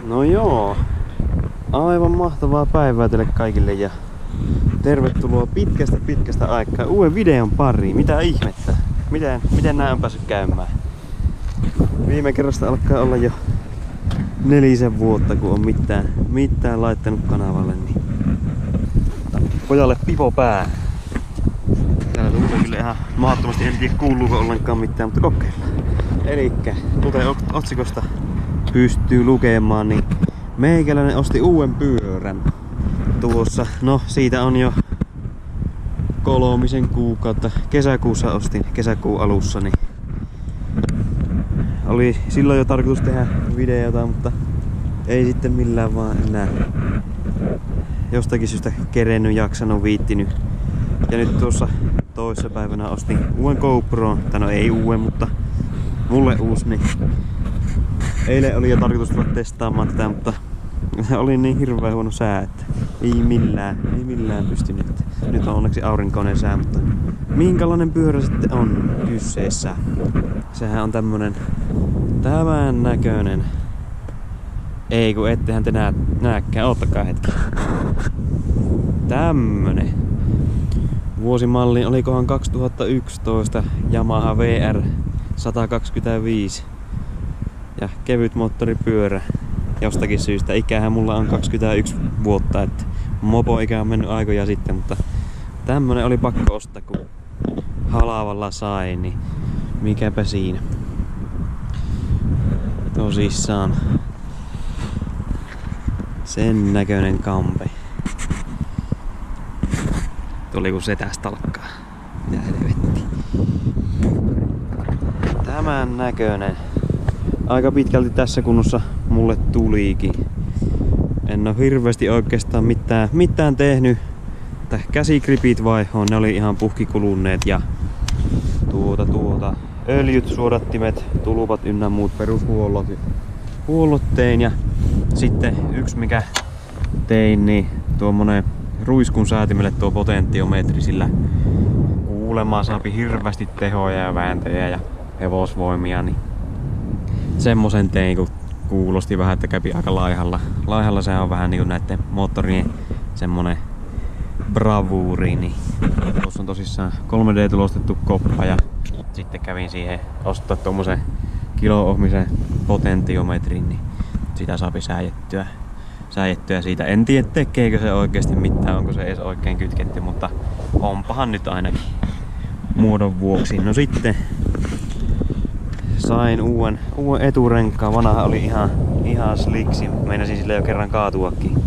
No joo, aivan mahtavaa päivää teille kaikille ja tervetuloa pitkästä aikaa uuden videon pariin. Mitä ihmettä? Miten nää on päässyt käymään? Viime kerrasta alkaa olla jo 4 vuotta kun on mitään laittanut kanavalle, niin pojalle pipo pää. Täällä tulee kyllä ihan mahdottomasti, en tiedä kuuluuko ollenkaan mitään, mutta kokeillaan. Elikkä, kuten otsikosta pystyy lukemaan, niin meikäläinen osti uuden pyörän. Tuossa, no siitä on jo 3 kuukautta. Kesäkuussa ostin, kesäkuun alussa, niin oli silloin jo tarkoitus tehdä videota, mutta ei sitten millään vaan enää jostakin syystä kerennyt, jaksanut, viittinyt. Ja nyt tuossa toissa päivänä ostin uuden GoPron, tai no ei uuden, mutta mulle uusi, niin eilen oli jo tarkoitus tulla testaamaan tätä, mutta oli niin hirveän huono sää, että ei millään pystynyt. Nyt on onneksi aurinkoinen sää, mutta minkälainen pyörä sitten on kyseessä? Sehän on tämän näköinen. Ei kun ettehän te näkään, oottakaa hetki. Tämmönen. Vuosimalli olikohan 2011 Yamaha VR 125 ja kevyt moottoripyörä. Jostakin syystä. Ikähän mulla on 21 vuotta, että mopo-ikä on mennyt aikoja sitten, mutta tämmönen oli pakko ostaa, kun halavalla sai, niin mikäpä siinä. Tosissaan sen näköinen kampe. Tuli kun setästä alkaa. Mitä helvetti. Tämän näköinen. Aika pitkälti tässä kunnossa mulle tulikin. En oo hirveästi oikeastaan mitään tehnyt. Käsikripit vaihoon, ne oli ihan puhkikulunneet ja öljyt, suodattimet, tulpat ynnä muut perushuollot tein. Ja sitten yksi mikä tein, niin tuommoinen ruiskun säätimelle tuo potentiometri, sillä kuulemaan saapi hirveästi tehoja ja vääntöjä ja hevosvoimia, niin semmosen tein, kun kuulosti vähän, että kävi aika laihalla. Laihalla se on vähän niinku näitten moottorien semmonen bravuuri, niin tuossa on tosissaan 3D-tulostettu koppa ja sitten kävin siihen ostaa tommosen kilo-ohmisen potentiometrin, niin sitä saapi sääjettyä siitä. En tiedä tekeekö se oikeesti mitään, onko se edes oikein kytketty, mutta onpahan nyt ainakin muodon vuoksi. No sitten sain uuden eturenkaan. Vanha oli ihan sliksi. Meinasin sille jo kerran kaatuakin.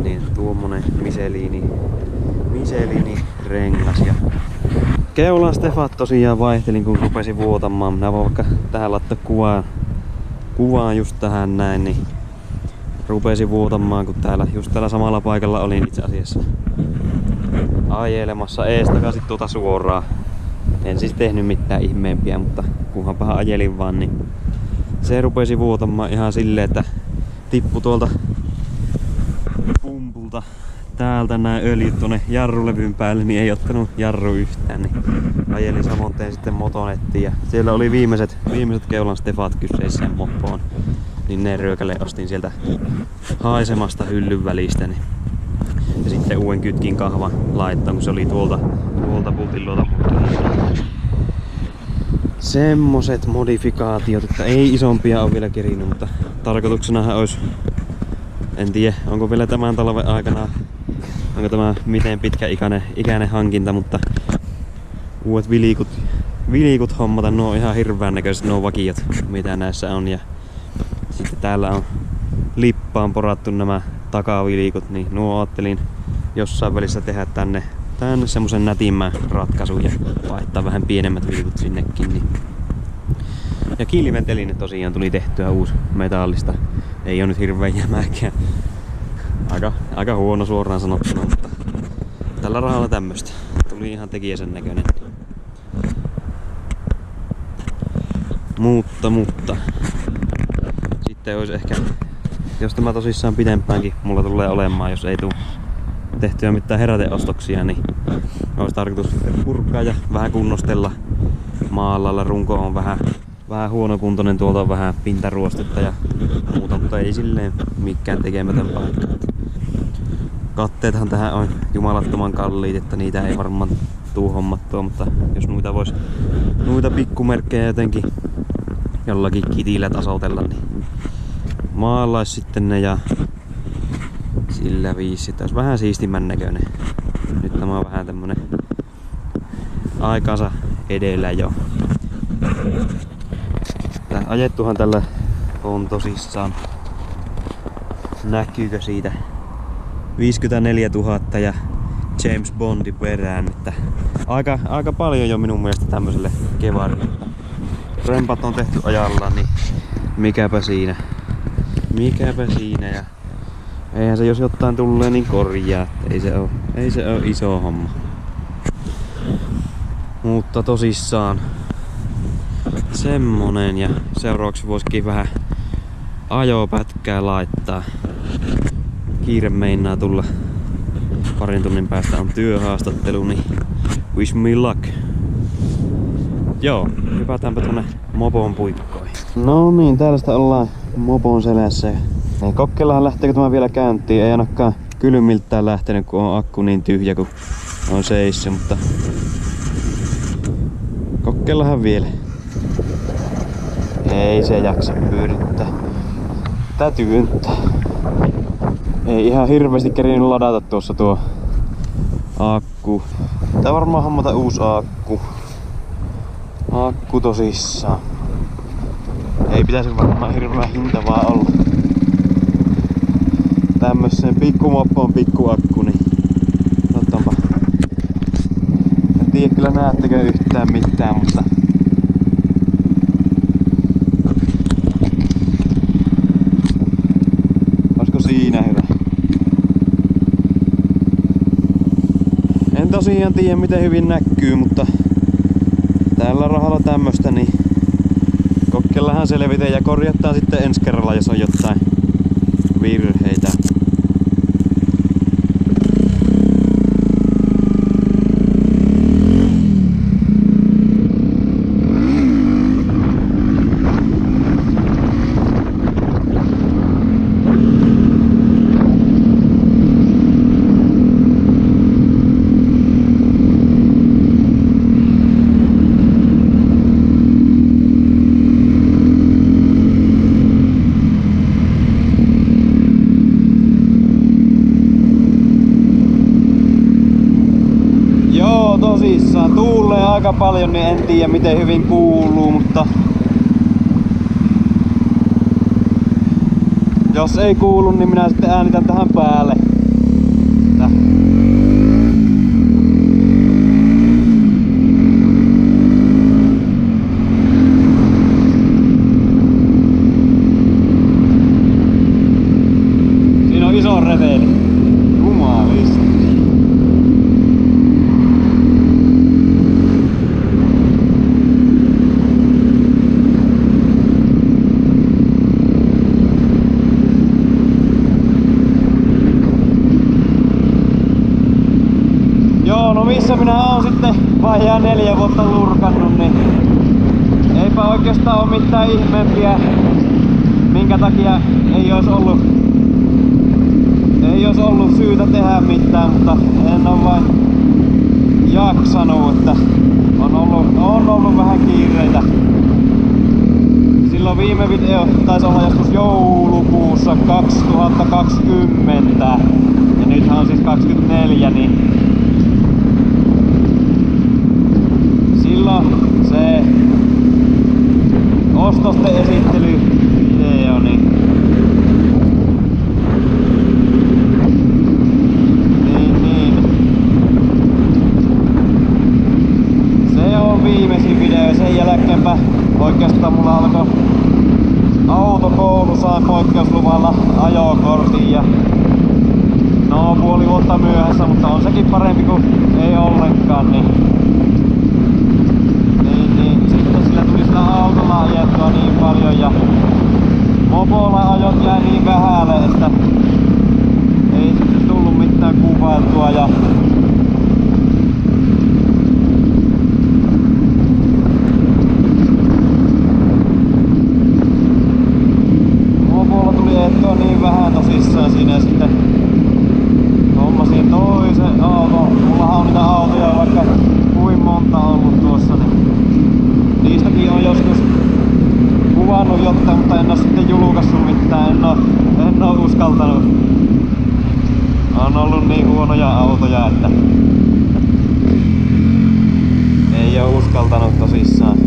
Niin tuommoinen Michelin rengas. Ja keulan stefat tosiaan vaihtelin kun rupesin vuotamaan. Minä voin vaikka tähän laittaa kuvaan just tähän näin. Niin rupesin vuotamaan kun täällä samalla paikalla olin itse asiassa ajelemassa ees takaisin tuota suoraan. En siis tehnyt mitään ihmeempiä, mutta kunhan vähän ajelin vaan, niin se rupesi vuotamaan ihan silleen, että tippu tuolta pumpulta täältä näin öljyt tonne jarrulevyn päälle, niin ei ottanut jarru yhtään, niin ajelin samoin tein sitten motonettiin ja siellä oli viimeiset keulan stefat kyseessä moppoon, niin ne ryökälle ostin sieltä haisemasta hyllyn välistä, niin ja sitten uuden kytkin kahvan laittaa, kun se oli tuolta pultilta. Semmoset modifikaatiot, että ei isompia ole vielä kerinyt, mutta tarkoituksenahan olisi, en tiedä onko vielä tämän talven aikana, onko tämä miten pitkäikäinen hankinta, mutta uudet vilikut hommata, nuo on ihan hirveän näköiset nuo vakiot, mitä näissä on. Ja sitten täällä on lippaan porattu nämä takavilikut, niin nuo ajattelin jossain välissä tehdä tänne semmosen nätimmän ratkaisun ja vaihtaa vähän pienemmät vilikut sinnekin. Niin. Ja kilventeline tosiaan tuli tehtyä uusi metallista. Ei oo nyt hirveän jämäkään. Aika huono suoraan sanottuna, mutta tällä rahalla tämmöstä. Tuli ihan tekijäsen näköinen. Mutta sitten olisi ehkä, jos tämä tosissaan pidempäänkin mulla tulee olemaan, jos ei tule tehtyä mitään heräteostoksia, niin olisi tarkoitus purkaa ja vähän kunnostella. Maalalla runko on vähän vähän huonokuntoinen, tuolta on vähän pintaruostetta ja muuta, mutta ei silleen mikään tekemätön paikka. Katteethan tähän on jumalattoman kalliit, että niitä ei varmaan tuu hommattua, mutta jos noita pikkumerkkejä jotenkin jollakin kitillä tasoitella, niin maalais sitten ne ja sillä viisi. Olisi vähän siistimän näköinen. Nyt tämä on vähän tämmönen aikansa edellä jo. Tää ajettuhan tällä on tosissaan. Näkyykö siitä 54 000 ja James Bondin perään, että aika paljon jo minun mielestä tämmöiselle kevarille. Rempat on tehty ajallaan, niin mikäpä siinä. Ja eihän se jos jotain tulee niin korjaa, ei se oo iso homma. Mutta tosissaan semmonen, ja seuraavaksi voisikin vähän ajopätkää laittaa. Kiire meinaa tulla. Parin tunnin päästä on työhaastattelu, niin wish me luck. Joo, hypätäänpä tuonne mopon puikkoihin. No niin, täällä sitä ollaan mopon selässä. Kokeillahan lähteekö tämä vielä käyntiin, ei ainakaan kylmiltään lähtenyt, kun on akku niin tyhjä, kun on seissyt, mutta kokeillahan vielä. Ei se jaksa pyörittää. Tää työntää. Ei ihan hirveästi kerinyt ladata tuossa tuo akku. Tää varmaan hommata uusi akku. Akku tosissaan. Ei pitäisi varmaan hirveän hintavaa olla. Tämmösen pikkumoppoon pikkuakku, niin otanpa. En tiedä kyllä näettekö yhtään mitään, mutta olisiko siinä hyvä? En tosiaan tiedä miten hyvin näkyy, mutta tällä rahalla tämmöstä niin kokeillahan selvitään ja korjataan sitten ensi kerralla, jos on jotain virheitä. Tosissaan tuulee aika paljon, niin en tiedä miten hyvin kuuluu, mutta jos ei kuulu, niin minä sitten äänitän tähän päälle. Siinä on iso reteli. Jumalista. No missä minä oon sitten vajaa 4 vuotta lurkannut, niin eipä oikeastaan oo mitään ihmeempiä, minkä takia ei ois ollut syytä tehdä mitään, mutta en oo vain jaksanut, että on ollut vähän kiireitä. Silloin viime video taisi olla joskus joulukuussa 2020 ja nythän on siis 24, niin silloin se ostosten esittelyvideo, niin se on viimeisin video ja sen jälkeenpä oikeastaan mulla alkoi autokoulu, sain poikkeusluvalla ajokortin ja no puoli vuotta myöhässä, mutta on sekin parempi kuin ei ollenkaan, niin sitten sillä tuli sitä autolla ajettua niin paljon ja mopolla ajot jäi niin vähälle, että ei sitten tullut mitään kuvailtua ja uskaltanut. On ollut niin huonoja autoja, että ei oo uskaltanut tosissaan.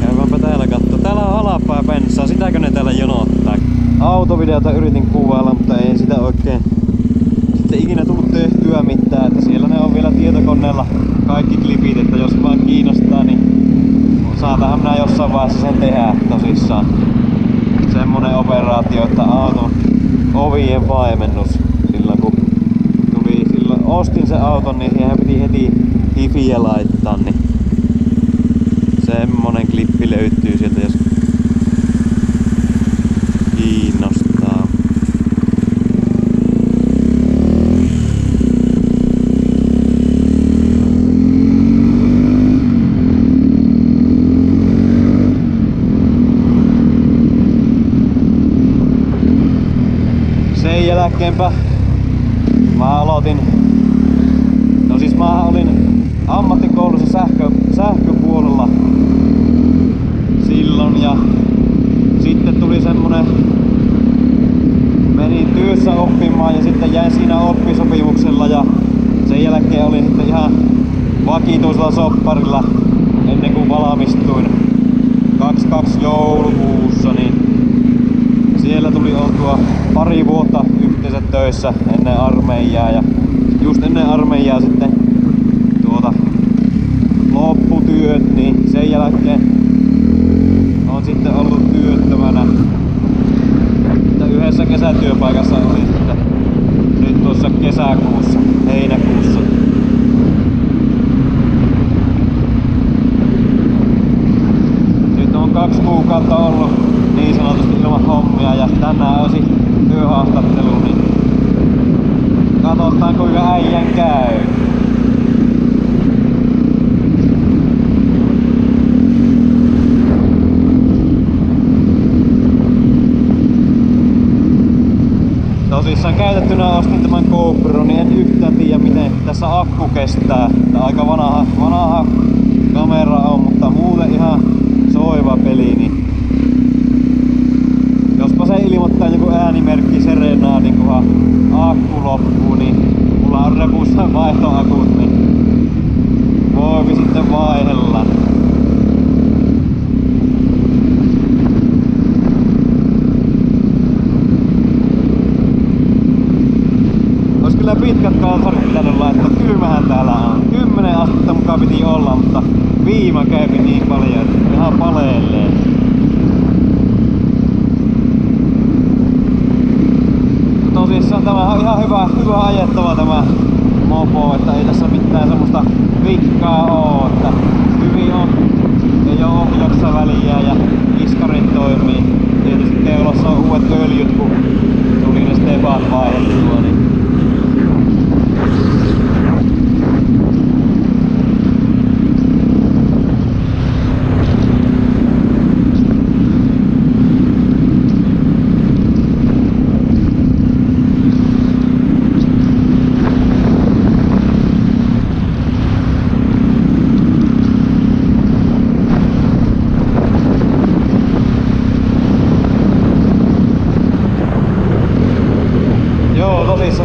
Käypäänpä täällä katsoa. Täällä on halpaa bensaa, sitäkö ne täällä jonottaa? Autovideota yritin kuvailla, mutta ei sitä oikein sitten ikinä tullut tehtyä mitään. Että siellä ne on vielä tietokoneella kaikki klipit, että jos vaan kiinnostaa, niin saatahan minä jossain vaiheessa sen tehdä tosissaan. Semmonen operaatio, että auton ovien vaimennus. Silloin ostin sen auton, niin siihen piti heti hifiä laittaa, niin semmonen klippi löytyy sieltä, jos kiinnostaa. Sen jälkeenpä mä aloitin, no siis mä olin ammattikoulussa sähköpuolella silloin ja sitten tuli semmonen, menin työssä oppimaan ja sitten jäin siinä oppisopimuksella ja sen jälkeen olin sitten ihan vakituisella sopparilla ennen kuin valmistuin 22 joulukuussa, niin siellä tuli oltua pari vuotta yhteensä töissä ennen armeijaa ja just ennen armeijaa sitten lopputyöt, niin sen jälkeen on sitten ollut työttömänä. Yhdessä kesätyöpaikassa olin sitten nyt tuossa kesäkuussa, heinäkuussa. Nyt on 2 kuukautta ollut niin sanotusti ilman hommia ja tänään olisi työhaastattelu, niin katsotaan kuinka äijän käy. Tosissaan käytettynä ostin tämän GoPro, niin en yhtään tiedä miten tässä akku kestää. Tää aika vanha kamera on, mutta muuten ihan soiva peli, niin jospa se ilmoittaa joku äänimerkki Serenadin, kunhan akku loppuu, niin mulla on repussa vaihtoakut, niin voipi sitten vaihella. Ois kyllä pitkät kalsarit pitänyt laittaa, kylmähän täällä on. 10 astetta mukaan piti olla, mutta viima käypi niin paljon, että ihan paleelleen. Tosissaan tämä on ihan hyvä ajettava tämä mopo, että ei tässä mitään semmoista vikkaa oo, että hyvin on, ei oo ohjauksessa väliä ja iskarit toimii. Tietysti keulassa on uudet öljyt, kun tuli ne Stefan vaihdettua, niin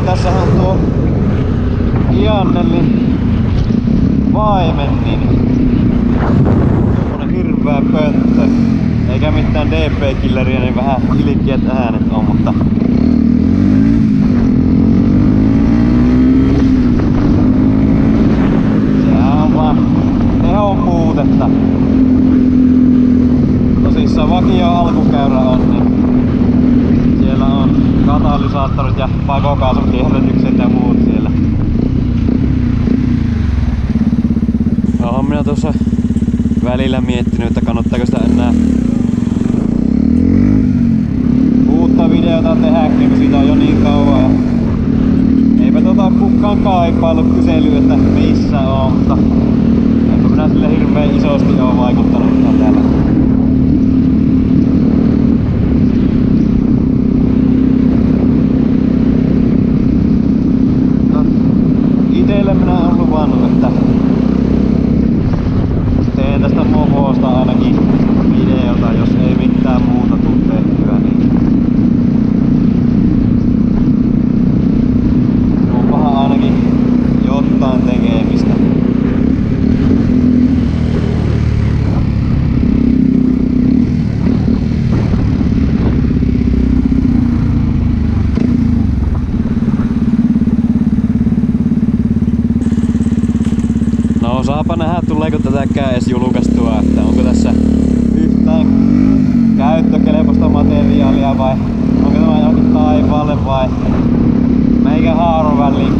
tässähän on tuo Iannellin vaimen, niin semmonen hirveä pönttö. Eikä mitään DP-killeriä, niin vähän ilkeät äänet on, mutta sehän on vaan tehon puutetta. Tosissaan vakio alkukäyrä on, niin siellä on katalysaattorit ja pakokaasun kierrätykset ja muut siellä. Oon minä tuossa välillä miettinyt, että kannattaako sitä enää uutta videota tehdäkin, kun siitä on jo niin kauan. Ja eipä kukaan kaipailu kyselyä, että missä on, mutta enpä minä sille hirveän isosti oo vaikuttanut täällä. Itelle minä olen luvannut, että teen tästä moposta ainakin tuleeko tätäkään edes julkaistua, että onko tässä yhtään käyttökelpoista materiaalia vai onko tämä johonkin taivaalle vai meikä haaron väliin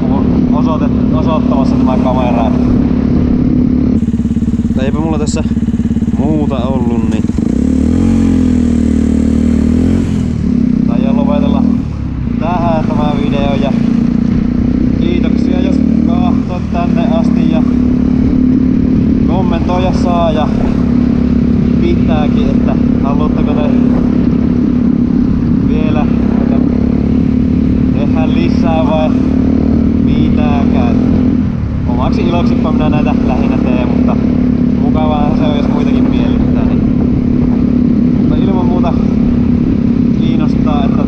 osoittamassa tämä kamera. Eipä mulla tässä muuta ollut, niin taidan lopetella tähän tämä video ja kiitoksia jos kahtot tänne asti ja kommentoida saa ja pitääkin, että haluatteko te vielä tehdä lisää vai mitäänkään. Omaksi iloksipä minä näitä lähinnä teen, mutta mukavaa se on jos muitakin miellyttää. Niin. Mutta ilman muuta kiinnostaa, että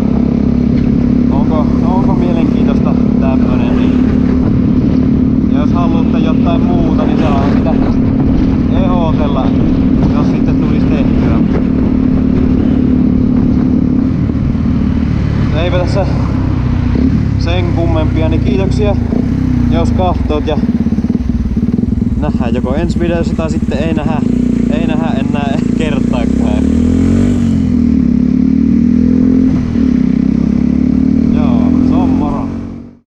onko mielenkiintoista tämmönen. Niin jos haluatte jotain muuta, niin saa sitä ehdotella, jos sitten tulisi tehtyä. Eipä tässä sen kummempia, niin kiitoksia jos kahtoot ja nähdään joko ensi videossa tai sitten ei nähdä.